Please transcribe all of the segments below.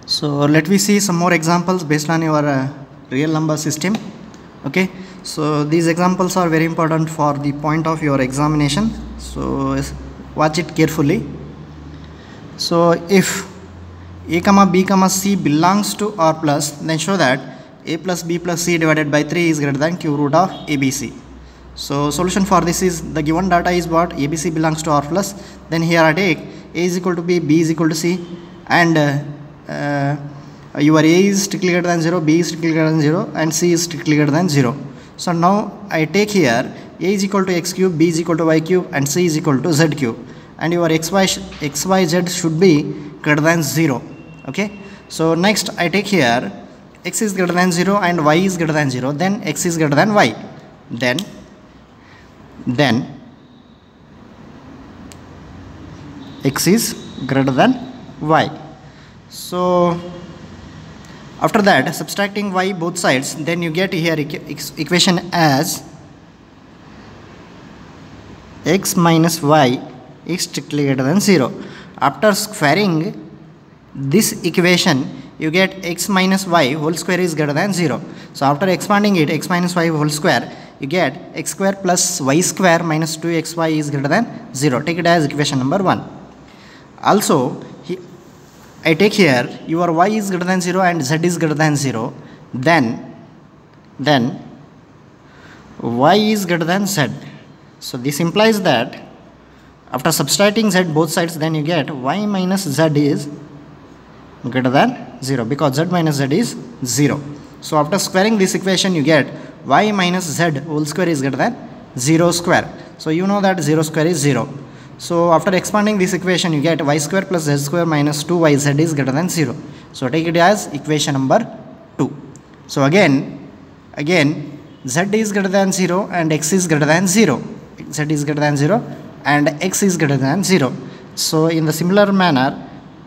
So let me see some more examples based on your real number system. Okay, so these examples are very important for the point of your examination, so watch it carefully. So if a comma b comma c belongs to R plus, then show that a plus b plus c divided by 3 is greater than cube root of abc. So solution for this is, the given data is what? ABC belongs to R plus. Then here I take a is equal to b is equal to c, and your a is strictly greater than 0, b is strictly greater than 0, and c is strictly greater than 0. So now I take here a is equal to x cube, b is equal to y cube, and c is equal to z cube, and your xyz should be greater than 0. Okay, so next I take here x is greater than 0 and y is greater than 0, then x is greater than y, then x is greater than y. So after that, subtracting y both sides, then you get here equation as x minus y is strictly greater than 0. After squaring this equation, you get x minus y whole square is greater than 0. So after expanding it, x minus y whole square, you get x square plus y square minus 2xy is greater than 0. Take it as equation number 1. Also, I take here your y is greater than 0 and z is greater than 0, then y is greater than z. So this implies that after subtracting z both sides, then you get y minus z is greater than 0, because z minus z is 0. So after squaring this equation, you get y minus z whole square is greater than 0 square. So you know that 0 square is 0. So after expanding this equation, you get y square plus z square minus 2yz is greater than 0. So take it as equation number 2. So again z is greater than 0 and x is greater than 0. Z is greater than 0 and x is greater than 0. So in the similar manner,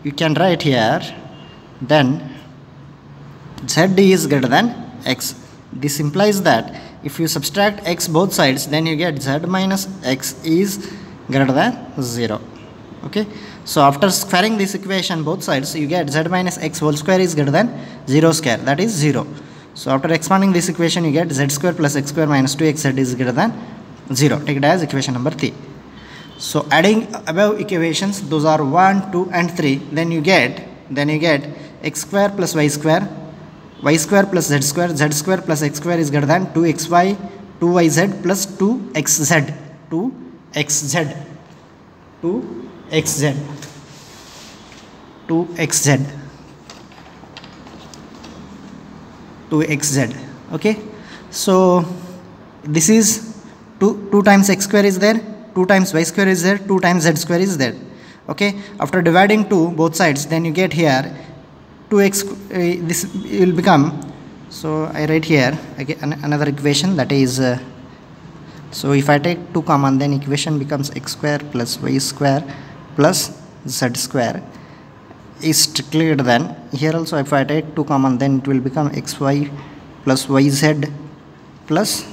you can write here, then z is greater than x. This implies that if you subtract x both sides, then you get z minus x is greater than 0. Okay, so after squaring this equation both sides, you get z minus x whole square is greater than 0 square, that is 0. So after expanding this equation, you get z square plus x square minus 2xz is greater than 0. Take it as equation number 3. So adding above equations, those are 1, 2 and 3, then you get x square plus y square plus z square plus x square is greater than 2xy 2yz plus 2xz Okay, so this is 2 times x square is there, 2 times y square is there, 2 times z square is there. Okay, after dividing 2 both sides, then you get here 2x, this will become, so I write here again another equation, that is so if I take 2 common, then equation becomes x square plus y square plus z square is strictly greater than, here also if I take 2 common, then it will become xy plus yz plus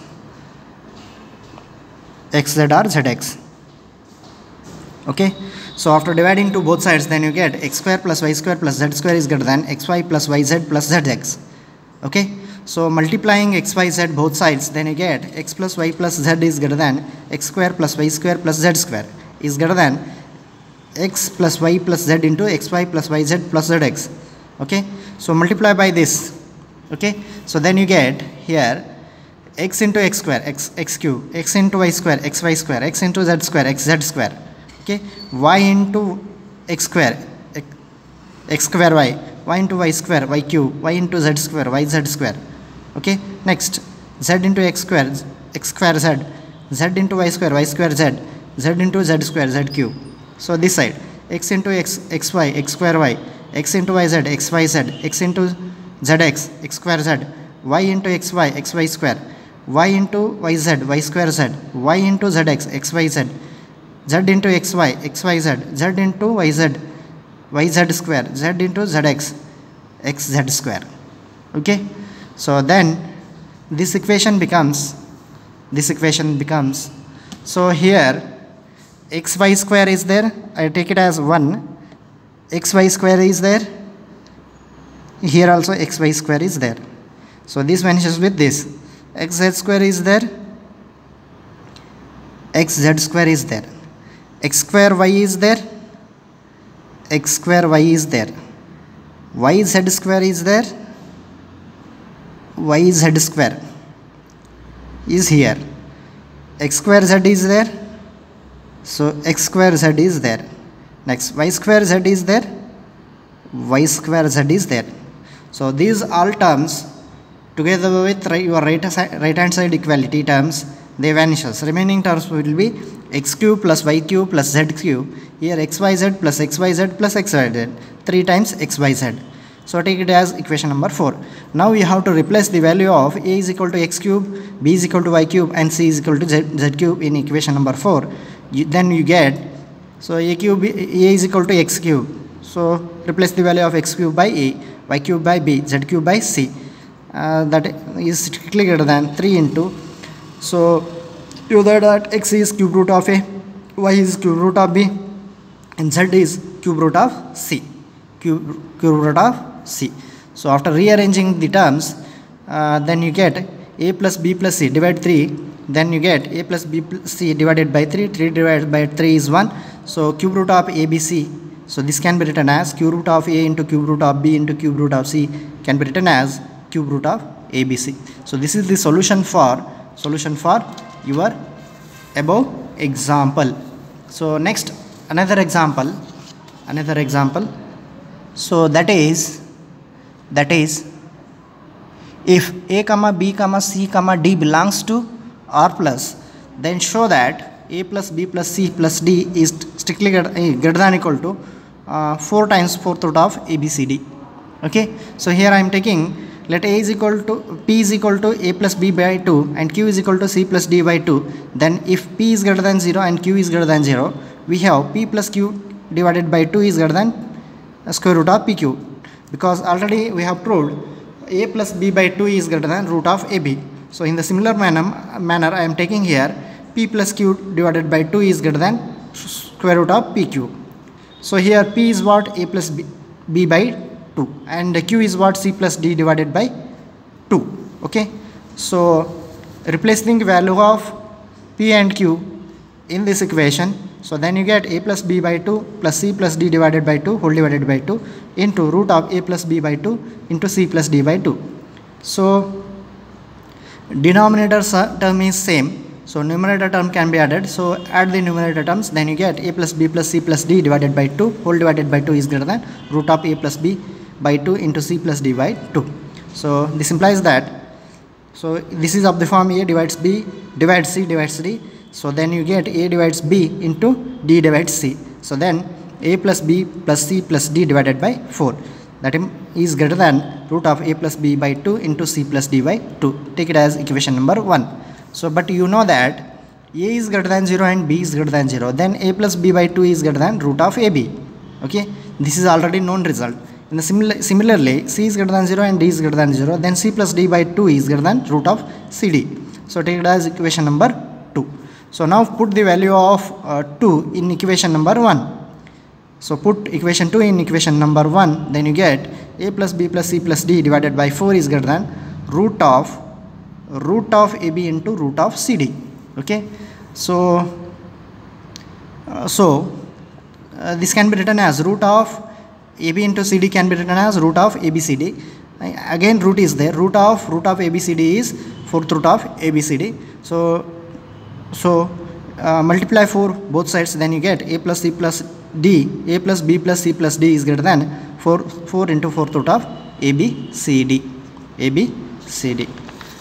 xz or zx. Okay, so after dividing 2 both sides, then you get x square plus y square plus z square is greater than xy plus yz plus zx. Okay, so multiplying x, y, z both sides, then you get x plus y plus z is greater than x square plus y square plus z square is greater than x plus y plus z into xy plus yz plus zx. Okay, so multiply by this. Okay, so then you get here x into x square x cube, x into y square xy square, x into z square xz square. Okay, y into x square x square y into y square y cube, y into z square yz square. Okay, next z into x square z, z into y square z, z into z square z cube. So this side x into xy x square y, x into yz xyz, x into zx x square z, y into xy square, y into yz y square z, y into zx xyz, z into xy xyz, z into yz square, z into zx xz square. Okay, so then this equation becomes, so here xy square is there, I take it as 1, xy square is there, here also xy square is there. So this vanishes with this. Xz square is there, xz square is there, x square y is there, x square y is there, yz square is there, yz square is here, x square z is there, so x square z is there. Next y square z is there, y square z is there. So these all terms together with your right hand side equality terms, they vanishes. Remaining terms will be x cube plus y cube plus z cube. Here xyz plus xyz plus xyz, 3 times xyz. So take it as equation number 4. Now you have to replace the value of a is equal to x cube, b is equal to y cube, and c is equal to z cube in equation number 4. Then you get, so a is equal to x cube. So replace the value of x cube by a, y cube by b, z cube by c. That is strictly greater than 3 into, so you know that x is cube root of a, y is cube root of b, and z is cube root of c, cube root of c. So after rearranging the terms, then you get a plus b plus c, divide 3, then you get a plus b plus c divided by 3, 3 divided by 3 is 1, so cube root of abc. So this can be written as cube root of a into cube root of b into cube root of c, can be written as cube root of abc. So this is the solution for your above example. So next another example. So that is if a comma b comma c comma d belongs to R plus, then show that a plus b plus c plus d is strictly greater than equal to 4 times 4th root of abcd. Okay, so here I am taking, let a is equal to, p is equal to a plus b by 2 and q is equal to c plus d by 2. Then if p is greater than 0 and q is greater than 0, we have p plus q divided by 2 is greater than square root of pq, because already we have proved a plus b by 2 is greater than root of ab. So in the similar manner I am taking here p plus q divided by 2 is greater than square root of pq. So here p is what, a plus b by 2, and q is what, c plus d divided by 2. Okay, so replacing the value of p and q in this equation, so then you get a plus b by 2 plus c plus d divided by 2 whole divided by 2 into root of a plus b by 2 into c plus d by 2. So denominator term is same, so numerator term can be added. So add the numerator terms, then you get a plus b plus c plus d divided by 2 whole divided by 2 is greater than root of a plus b by 2 into c plus d by 2. So this implies that, so this is of the form a divides b divides c divides d. So then you get a divides b into d divides c. So then a plus b plus c plus d divided by 4, that is greater than root of a plus b by 2 into c plus d by 2. Take it as equation number 1. So but you know that a is greater than 0 and b is greater than 0, then a plus b by 2 is greater than root of ab. Okay, this is already known result. In the similarly, c is greater than 0 and d is greater than 0, then c plus d by 2 is greater than root of cd. So take it as equation number 2. So now put the value of 2 in equation number 1. So put equation 2 in equation number 1, then you get a plus b plus c plus d divided by 4 is greater than root of ab into root of cd. Okay, so this can be written as root of ab into cd can be written as root of abcd. Again root is there, root of abcd is 4th root of abcd. So multiply 4 both sides, then you get a plus c plus d, a plus b plus c plus d is greater than 4 into 4th root of abcd.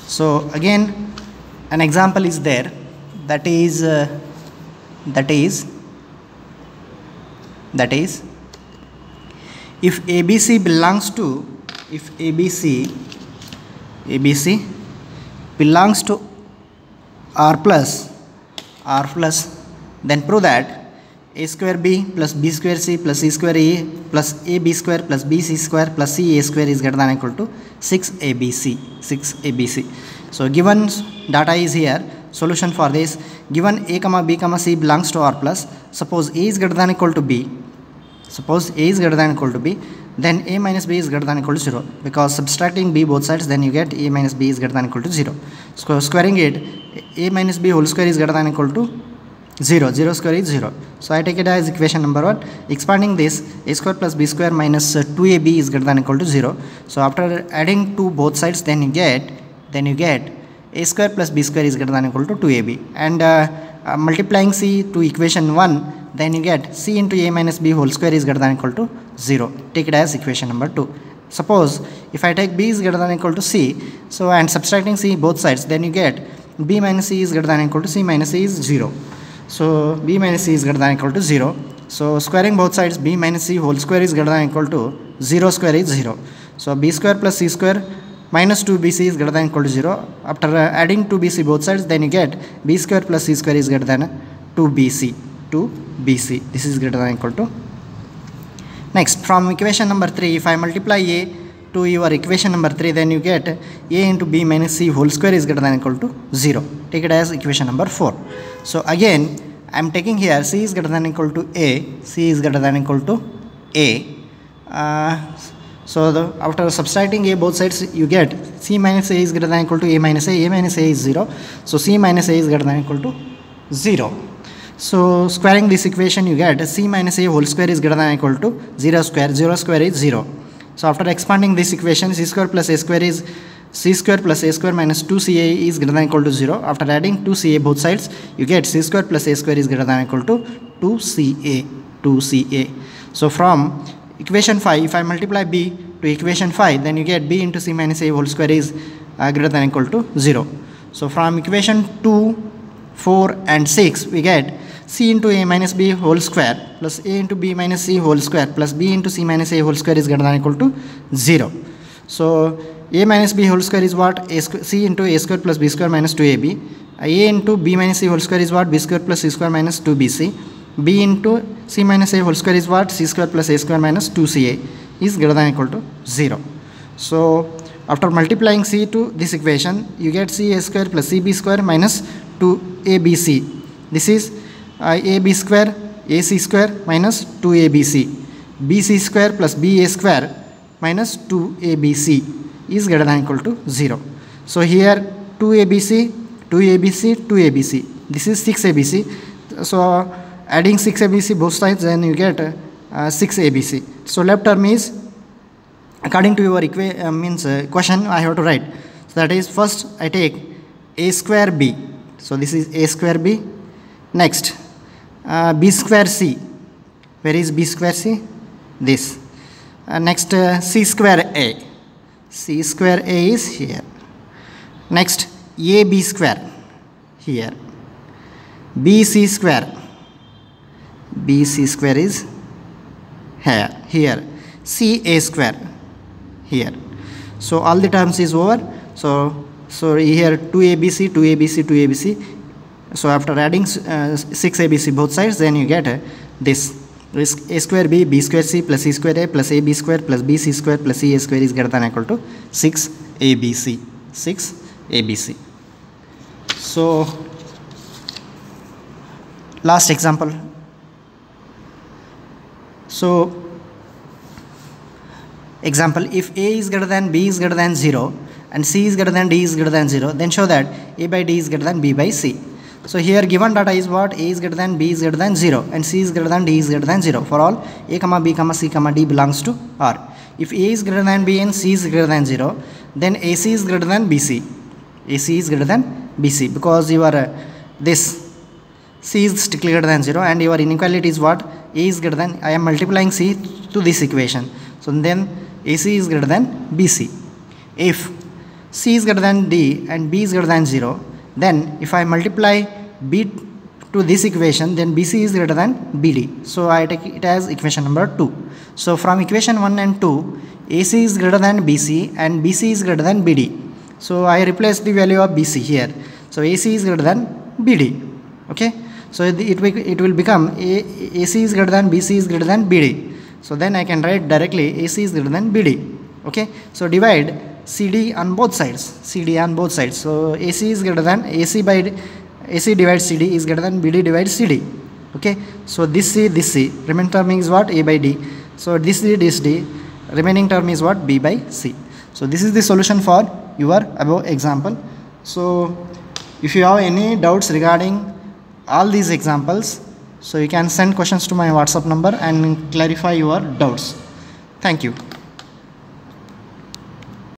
So again an example is there, that is if ABC belongs to, if ABC belongs to R plus, then prove that a square b plus b square c plus c square a plus ab square plus bc square plus ca square is greater than or equal to 6abc. So given data is here, solution for this, given a comma b comma c belongs to R plus, suppose a is greater than or equal to b, then a minus b is greater than equal to 0, because subtracting b both sides, then you get a minus b is greater than equal to 0. So squaring it, a minus b whole square is greater than equal to 0, 0 square is 0. So I take it as equation number 1. Expanding this, a square plus b square minus 2ab is greater than equal to 0. So after adding to both sides, then you get a square plus b square is greater than equal to 2ab, and multiplying c to equation 1, then you get c into a minus b whole square is greater than equal to 0. Take it as equation number 2. Suppose if I take b is greater than equal to c, so and subtracting c both sides, then you get b minus c is greater than equal to c minus c is 0. So b minus c is greater than equal to 0. So squaring both sides, b minus c whole square is greater than equal to 0 square is 0. So b square plus c square minus 2bc is greater than equal to 0. After adding 2bc both sides, then you get b square plus c square is greater than 2bc. This is greater than equal to. Next, from equation number 3, if I multiply a to your equation number 3, then you get a into b minus c whole square is greater than equal to 0. Take it as equation number 4. So again, I am taking here c is greater than equal to a, c is greater than equal to a. So after subtracting a both sides, you get c minus a is greater than equal to a minus a minus a is 0. So c minus a is greater than equal to 0. So squaring this equation, you get c minus a whole square is greater than equal to 0 square, 0 square is 0. So after expanding this equation, c square plus a square is c square plus a square minus 2ca is greater than equal to 0. After adding 2ca both sides, you get c square plus a square is greater than equal to 2ca. So from equation 5, if I multiply b to equation 5, then you get b into c minus a whole square is greater than equal to 0. So from equation 2, 4 and 6, we get c into a minus b whole square plus a into b minus c whole square plus b into c minus a whole square is greater than equal to 0. So a minus b whole square is what? C into a square plus b square minus 2ab. A into b minus c whole square is what? B square plus c square minus 2bc. b into c minus a whole square is what? C square plus a square minus 2ca is greater than equal to 0. So after multiplying c to this equation, you get c a square plus cb square minus 2abc. This is ab square ac square minus 2abc. bc square plus ba square minus 2abc is greater than equal to 0. So here 2abc, 2abc, 2abc. This is 6abc. So adding 6abc both sides, then you get 6abc. So left term is, according to your question, I have to write. So that is, first I take a square b. So this is a square b. Next, b square c. Where is b square c? This. Next, c square a. C square a is here. Next, ab square here. bc square. bc square is here. ca square here. So all the terms is over. So here 2abc, 2abc, 2abc. So after adding 6abc both sides, then you get this a square b, b square c plus c square a plus ab square plus bc square plus ca square is greater than equal to 6abc. 6abc. So last example. So example, if a is greater than b is greater than 0 and c is greater than d is greater than 0, then show that a by d is greater than b by c. So here given data is what? A is greater than b is greater than 0 and c is greater than d is greater than 0 for all a, b, c, d belongs to R. If a is greater than b and c is greater than 0, then ac is greater than bc. ac is greater than bc, because your this c is strictly greater than 0 and your inequality is what? A is greater than, I am multiplying c to this equation. So then ac is greater than bc. If c is greater than d and b is greater than 0, then if I multiply b to this equation, then bc is greater than bd. So I take it as equation number 2. So from equation 1 and 2, ac is greater than bc and bc is greater than bd. So I replace the value of bc here. So ac is greater than bd. Okay. So it will become ac is greater than bc is greater than bd. So then I can write directly ac is greater than bd. Okay. So divide CD on both sides. CD on both sides. So AC is greater than AC divides CD is greater than BD divides CD. Okay. So this C, remaining term is what? A by D. So this D, remaining term is what? B by C. So this is the solution for your above example. So if you have any doubts regarding all these examples, so you can send questions to my WhatsApp number and clarify your doubts. Thank you.